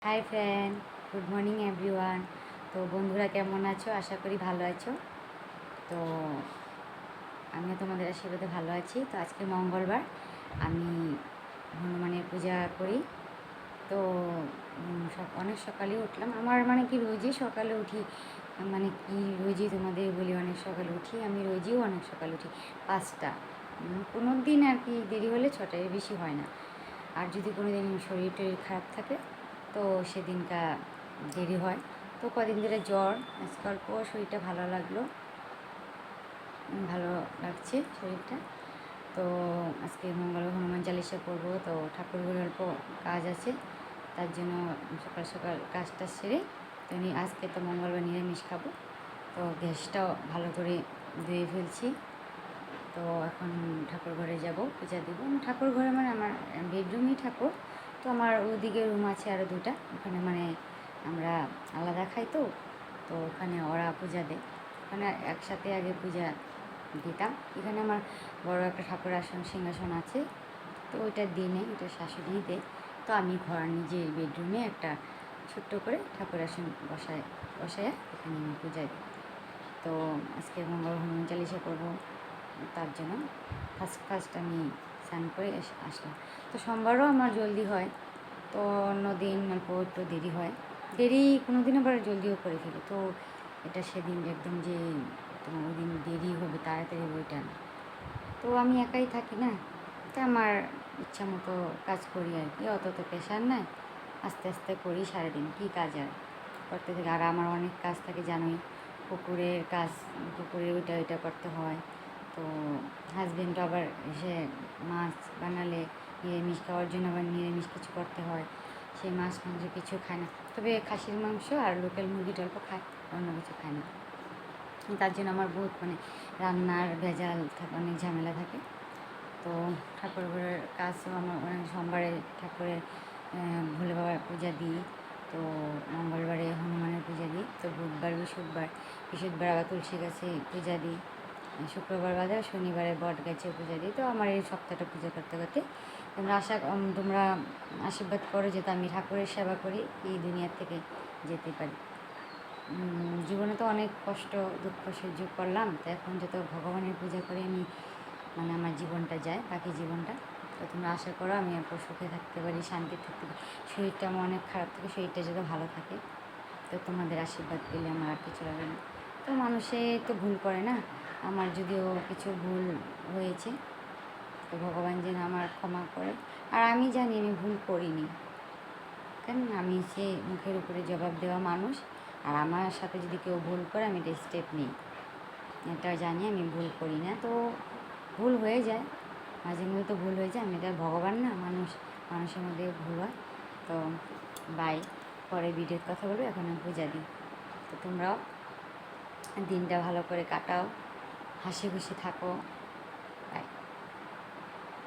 Hi friend, good morning everyone. তো বন্ধুরা কেমন আছো? আশা করি ভালো আছো। তো আমিও তোমাদের আশীর্বাদে ভালো আছি। তো আজকে মঙ্গলবার, আমি হনুমানের পূজা করি। তো অনেক সকালে উঠলাম। আমার মানে কি রোজই সকালে উঠি, মানে কি রোজই তোমাদের বলি অনেক সকালে উঠি। আমি রোজই অনেক সকালে উঠি 5টা। কোনো দিন আর কি দেরি হলে 6টায়, বেশি হয় না। আর যদি কোনো দিন শরীর টরীর খারাপ থাকে তো সেদিনটা দেরি হয়। তো কদিন ধরে জ্বর, আজকে অল্প শরীরটা ভালো লাগলো, ভালো লাগছে শরীরটা। তো আজকে মঙ্গলবার হনুমান চালিশা করবো। তো ঠাকুরঘরে অল্প কাজ আছে, তার জন্য সকাল সকাল কাজটা সেরে তো আজকে তো মঙ্গলবার নিরামিষ খাবো। তো গ্যাসটাও ভালো করে ধুয়ে ফেলছি। তো এখন ঠাকুর ঘরে যাব, পূজা দেবো। ঠাকুর ঘরে মানে আমার বেডরুমই ঠাকুর। তো আমার ওদিকে রুম আছে আরও দুটা, ওখানে মানে আমরা আলাদা খাই। তো তো ওখানে ওরা পূজা দেয়, ওখানে একসাথে আগে পূজা দিতাম। এখানে আমার বড় একটা ঠাকুর আসন সিংহাসন আছে, তো ওইটা দিনে ওইটা শাশুড়িই দেয়। তো আমি ঘর নিজের বেডরুমে একটা ছোট্ট করে ঠাকুর আসন বসায় এখানে আমি পূজা দিই। তো আজকে মঙ্গল হনুমান চালিশা করবো, তার জন্য ফার্স্ট আমি স্নান করে আসলাম। তো সোমবারও আমার জলদি হয়, তো অন্য দিন অল্প একটু দেরি হয়। দেরি কোনো দিন আবার জলদিও করে ফেলি। তো এটা সেদিন একদম যে তোমার ওই দিন দেরি হবে, তাড়াতাড়ি ওইটা না। তো আমি একাই থাকি না, তো আমার ইচ্ছা মতো কাজ করি আর কি, অত তো প্রেশার নাই। আস্তে আস্তে করি সারাদিন, কী কাজ আর করতে থাকি। আর আমার অনেক কাজ থাকে জানোই, পুকুরের কাজ, পুকুরে ওইটা করতে হয়। তো হাজবেন্ড আবার এসে মাছ বানালে নিরামিষ খাওয়ার জন্য আবার নিরামিষ কিছু করতে হয়। সেই মাছ মাংস কিছু খায় না, তবে খাসির মাংস আর লোকাল মুরগিটা অল্প খায়, অন্য কিছু খায় না। তার জন্য আমার বহুত মানে রান্নার ভেজাল থাকে, অনেক ঝামেলা থাকে। তো ঠাকুর ঘরের কাজও আমার অনেক, সোমবারে ঠাকুরের ভোলে বাবার পূজা দিই। তো মঙ্গলবারে হনুমানের পূজা দিই। তো বুধবার বৃহস্পতিবার আবার তুলসী গাছে পূজা দিই। শুক্রবার বাদে শনিবারে বট গাছে পূজা দিই। তো আমার এই সপ্তাহটা পূজা করতে করতে তোমরা আশীর্বাদ করো যাতে আমি ঠাকুরের সেবা করি, এই দুনিয়ার থেকে যেতে পারি। জীবনে তো অনেক কষ্ট দুঃখ সহ্য করলাম, তো এখন যত ভগবানের পূজা করে আমি মানে আমার জীবনটা যায়, বাকি জীবনটা। তো তোমরা আশা করো আমি একটু সুখে থাকতে পারি, শান্তি থাকতে পারি। শরীরটা আমার অনেক খারাপ থাকে, শরীরটা যাতে ভালো থাকে। তো তোমাদের আশীর্বাদ পেলে আমার আর কিছু লাগে না। তো মানুষে তো ভুল করে না, আমার যদিও কিছু ভুল হয়েছে, তো ভগবান যেন আমার ক্ষমা করে। আর আমি জানি আমি ভুল করিনি, কেন আমি সে মুখের উপরে জবাব দেওয়া মানুষ। আর আমার সাথে যদি কেউ ভুল করে আমি এটা স্টেপ নিই, এটা জানি আমি ভুল করি না। তো ভুল হয়ে যায়, মাঝে মধ্যে তো ভুল হয়ে যায়। আমি এটা ভগবান না, মানুষের মধ্যে ভুল হয়। তো বাই, পরে ভিডিওর কথা বলবো, এখন আমি পূজা দিই। তো তোমরাও দিনটা ভালো করে কাটাও, হাসি খুশি থাকো।